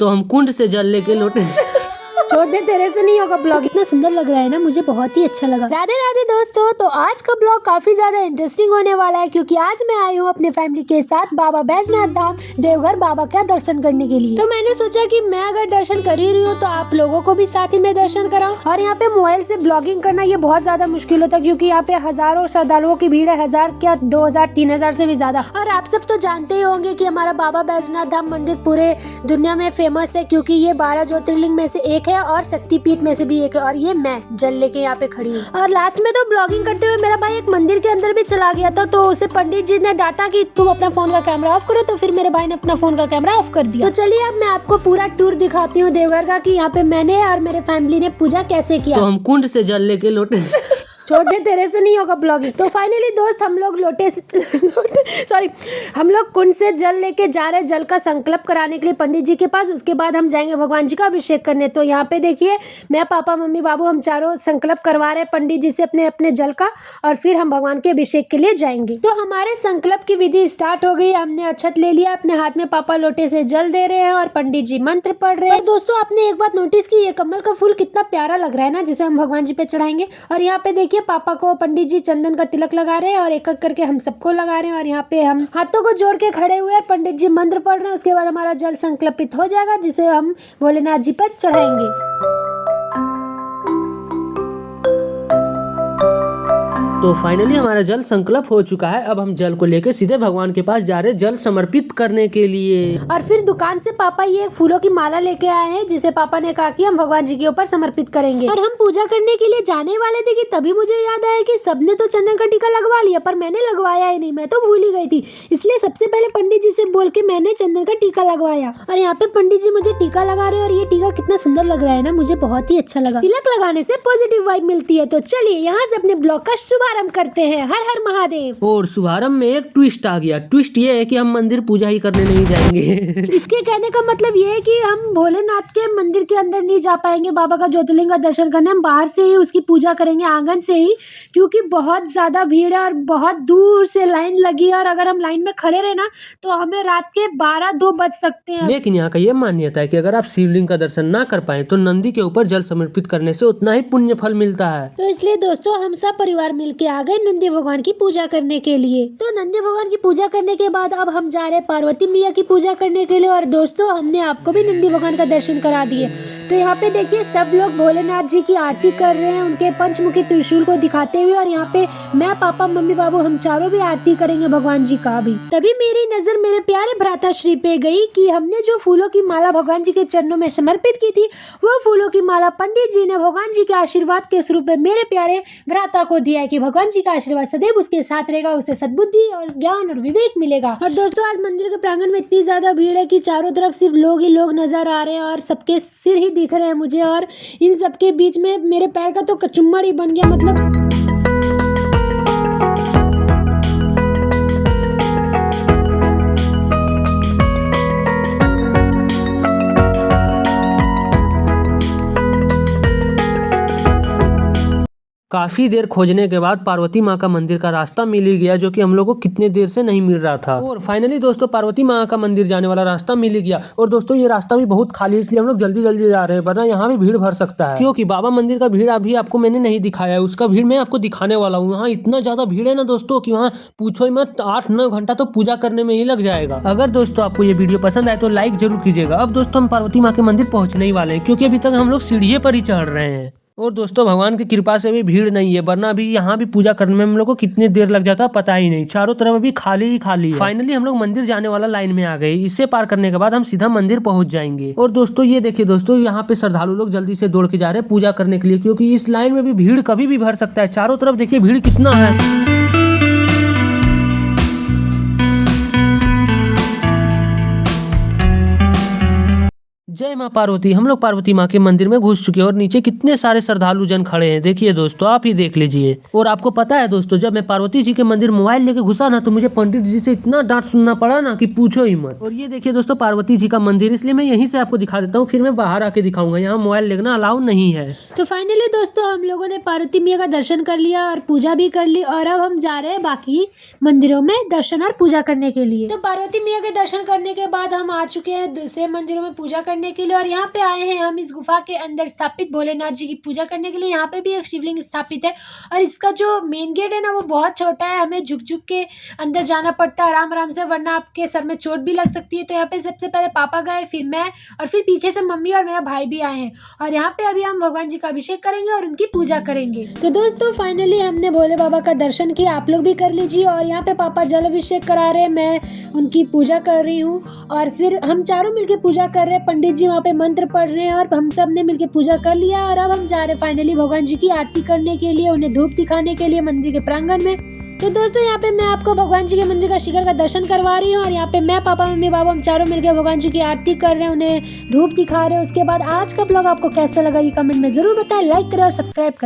तो हम कुंड से जल लेके लौटे। छोड़ दे, तेरे से नहीं होगा ब्लॉग। इतना सुंदर लग रहा है ना, मुझे बहुत ही अच्छा लगा। राधे राधे दोस्तों, तो आज का ब्लॉग काफी ज्यादा इंटरेस्टिंग होने वाला है क्योंकि आज मैं आई हूँ अपने फैमिली के साथ बाबा बैजनाथ धाम देवघर बाबा का दर्शन करने के लिए। तो मैंने सोचा कि मैं अगर दर्शन कर ही रही हूँ तो आप लोगों को भी साथ ही में दर्शन कराऊं। और यहाँ पे मोबाइल से ब्लॉगिंग करना ये बहुत ज्यादा मुश्किल होता है क्योंकि यहाँ पे हजारों श्रद्धालुओं की भीड़ है, 1000 क्या 2000 3000 से भी ज्यादा। और आप सब तो जानते ही होंगे कि हमारा बाबा बैजनाथ धाम मंदिर पूरे दुनिया में फेमस है क्योंकि ये 12 ज्योतिर्लिंग में से एक है और शक्तिपीठ में से भी एक है। और ये मैं जल लेके यहाँ पे खड़ी हूँ। और लास्ट में तो ब्लॉगिंग करते हुए मेरा भाई एक मंदिर के अंदर भी चला गया था, तो उसे पंडित जी ने डांटा कि तुम अपना फोन का कैमरा ऑफ करो, तो फिर मेरे भाई ने अपना फोन का कैमरा ऑफ कर दिया। तो चलिए अब मैं आपको पूरा टूर दिखाती हूँ देवघर का कि यहाँ पे मैंने और मेरे फैमिली ने पूजा कैसे किया। तो हम कुंड से जल लेके लौटे। छोड़ दे, तेरे से नहीं होगा ब्लॉगिंग। तो फाइनली दोस्त हम लोग हम लोग कुंड से जल लेके जा रहे हैं जल का संकल्प कराने के लिए पंडित जी के पास। उसके बाद हम जाएंगे भगवान जी का अभिषेक करने। तो यहाँ पे देखिए मैं, पापा, मम्मी, बाबू हम चारों संकल्प करवा रहे हैं पंडित जी से अपने अपने जल का, और फिर हम भगवान के अभिषेक के लिए जाएंगे। तो हमारे संकल्प की विधि स्टार्ट हो गई। हमने अक्षत ले लिया अपने हाथ में, पापा लोटे से जल दे रहे हैं और पंडित जी मंत्र पढ़ रहे हैं। दोस्तों आपने एक बात नोटिस की, ये कमल का फूल कितना प्यारा लग रहा है ना, जिसे हम भगवान जी पे चढ़ाएंगे। और यहाँ पे देखिए पापा को पंडित जी चंदन का तिलक लगा रहे हैं और एक एक करके हम सबको लगा रहे हैं। और यहाँ पे हम हाथों को जोड़ के खड़े हुए हैं, पंडित जी मंत्र पढ़ रहे हैं। उसके बाद हमारा जल संकल्पित हो जाएगा जिसे हम भोलेनाथ जी पर चढ़ाएंगे। तो फाइनली हमारा जल संकल्प हो चुका है। अब हम जल को लेके सीधे भगवान के पास जा रहे हैं जल समर्पित करने के लिए। और फिर दुकान से पापा ये फूलों की माला लेके आए हैं जिसे पापा ने कहा कि हम भगवान जी के ऊपर समर्पित करेंगे। और हम पूजा करने के लिए जाने वाले थे कि तभी मुझे याद आया कि सबने तो चंदन का टीका लगवा लिया पर मैंने लगवाया ही नहीं, मैं तो भूल ही गई थी। इसलिए सबसे पहले पंडित जी से बोल के मैंने चंदन का टीका लगवाया। और यहाँ पे पंडित जी मुझे टीका लगा रहे हैं और ये टीका कितना सुंदर लग रहा है ना, मुझे बहुत ही अच्छा लगा। तिलक लगाने से पॉजिटिव वाइब मिलती है। तो चलिए यहाँ से अपने ब्लॉग का शुभारंभ करते हैं। हर हर महादेव। और शुभारंभ में एक ट्विस्ट आ गया। ट्विस्ट ये है कि हम मंदिर पूजा ही करने नहीं जाएंगे। इसके कहने का मतलब ये है कि हम भोलेनाथ के मंदिर के अंदर नहीं जा पाएंगे बाबा का ज्योतिर्लिंग का दर्शन करने। हम बाहर से ही उसकी पूजा करेंगे, आंगन से ही, क्योंकि बहुत ज्यादा भीड़ है और बहुत दूर से लाइन लगी है। और अगर हम लाइन में खड़े रहे ना तो हमें रात के 12-2 बज सकते हैं। लेकिन यहाँ का ये मान्यता है कि अगर आप शिवलिंग का दर्शन ना कर पाए तो नंदी के ऊपर जल समर्पित करने से उतना ही पुण्य फल मिलता है। तो इसलिए दोस्तों हम सब परिवार मिलके आ गए नंदी भगवान की पूजा करने के लिए। तो नंदी भगवान की पूजा करने के बाद अब हम जा रहे हैं पार्वती मैया की पूजा करने के लिए। और दोस्तों हमने आपको भी नंदी भगवान का दर्शन करा दिए। तो यहाँ पे देखिए सब लोग भोलेनाथ जी की आरती कर रहे हैं उनके पंचमुखी त्रिशूल को दिखाते हुए। और यहाँ पे मैं, पापा, मम्मी, बाबू हम चारों भी आरती करेंगे भगवान जी का भी। तभी मेरी नजर मेरे प्यारे भ्राता श्री पे गई कि हमने जो फूलों की माला भगवान जी के चरणों में समर्पित की थी वो फूलों की माला पंडित जी ने भगवान जी के आशीर्वाद के स्वरूप में मेरे प्यारे भ्राता को दिया है कि भगवान जी का आशीर्वाद सदैव उसके साथ रहेगा, उसे सद्बुद्धि और ज्ञान और विवेक मिलेगा। और दोस्तों आज मंदिर के प्रांगण में इतनी ज्यादा भीड़ है कि चारों तरफ सिर्फ लोग ही लोग नजर आ रहे हैं और सबके सिर ही दिख रहे हैं मुझे। और इन सबके बीच में मेरे पैर का तो कचुम्बड़ ही बन गया। मतलब काफी देर खोजने के बाद पार्वती माँ का मंदिर का रास्ता मिल ही गया, जो कि हम लोग को कितने देर से नहीं मिल रहा था। और फाइनली दोस्तों पार्वती माँ का मंदिर जाने वाला रास्ता मिल ही गया। और दोस्तों ये रास्ता भी बहुत खाली है, इसलिए हम लोग जल्दी जल्दी जा रहे हैं वरना यहाँ भी भीड़ भर सकता है। क्योंकि बाबा मंदिर का भीड़ अभी आपको मैंने नहीं दिखाया है, उसका भीड़ मैं आपको दिखाने वाला हूँ। वहाँ इतना ज्यादा भीड़ है ना दोस्तों कि वहाँ पूछो ही मत, 8-9 घंटा तो पूजा करने में ही लग जाएगा। अगर दोस्तों आपको ये वीडियो पसंद आए तो लाइक जरूर कीजिएगा। अब दोस्तों हम पार्वती माँ के मंदिर पहुँचने ही वाले हैं क्योंकि अभी तक हम लोग सीढ़ी पर ही चढ़ रहे हैं। और दोस्तों भगवान की कृपा से भी भीड़ नहीं है, वरना अभी यहाँ भी पूजा करने में हम लोग को कितनी देर लग जाता पता ही नहीं। चारों तरफ अभी खाली ही खाली है। फाइनली हम लोग मंदिर जाने वाला लाइन में आ गए। इससे पार करने के बाद हम सीधा मंदिर पहुंच जाएंगे। और दोस्तों ये देखिए दोस्तों यहाँ पे श्रद्धालु लोग जल्दी से दौड़ के जा रहे हैं पूजा करने के लिए, क्योंकि इस लाइन में भी भीड़ कभी भी भर सकता है। चारों तरफ देखिए भीड़ कितना है। जय माँ पार्वती। हम लोग पार्वती माँ के मंदिर में घुस चुके हैं और नीचे कितने सारे श्रद्धालु जन खड़े हैं। देखिए दोस्तों आप ही देख लीजिए। और आपको पता है दोस्तों जब मैं पार्वती जी के मंदिर मोबाइल लेके घुसा ना तो मुझे पंडित जी से इतना डांट सुनना पड़ा ना कि पूछो ही मत। और ये देखिए दोस्तों पार्वती जी का मंदिर, इसलिए मैं यहीं से आपको दिखा देता हूँ, फिर मैं बाहर आके दिखाऊंगा। यहाँ मोबाइल लेना अलाउ नहीं है। तो फाइनली दोस्तों हम लोगों ने पार्वती मैया का दर्शन कर लिया और पूजा भी कर ली। और अब हम जा रहे हैं बाकी मंदिरों में दर्शन और पूजा करने के लिए। तो पार्वती मैया के दर्शन करने के बाद हम आ चुके हैं दूसरे मंदिरों में पूजा करने करने के लिए। और यहाँ पे आए हैं हम इस गुफा के अंदर स्थापित भोलेनाथ जी की पूजा करने के लिए। यहाँ पे भी एक शिवलिंग स्थापित है और इसका जो मेन गेट है ना वो बहुत छोटा है, हमें झुक झुक के अंदर जाना पड़ता है आराम आराम से, वरना आपके सर में चोट भी लग सकती है। तो यहाँ पे सबसे पहले पापा गए, फिर मैं, और फिर पीछे से मम्मी और मेरा भाई भी आए हैं। और यहाँ पे अभी हम भगवान जी का अभिषेक करेंगे और उनकी पूजा करेंगे। तो दोस्तों फाइनली हमने भोले बाबा का दर्शन किया, आप लोग भी कर लीजिए। और यहाँ पे पापा जल अभिषेक करा रहे हैं, मैं उनकी पूजा कर रही हूँ और फिर हम चारों मिलके पूजा कर रहे हैं। पंडित जी वहाँ पे मंत्र पढ़ रहे हैं और हम सब ने मिलके पूजा कर लिया। और अब हम जा रहे हैं फाइनली भगवान जी की आरती करने के लिए, उन्हें धूप दिखाने के लिए मंदिर के प्रांगण में। तो दोस्तों यहाँ पे मैं आपको भगवान जी के मंदिर का शिखर का दर्शन करवा रही हूँ और यहाँ पे मैं, पापा, मम्मी, बाबा, हम चारों मिलकर भगवान जी की आरती कर रहे हैं, उन्हें धूप दिखा रहे हैं। उसके बाद आज का ब्लॉग आपको कैसा लगा ये कमेंट में जरूर बताएं, लाइक करें और सब्सक्राइब करें।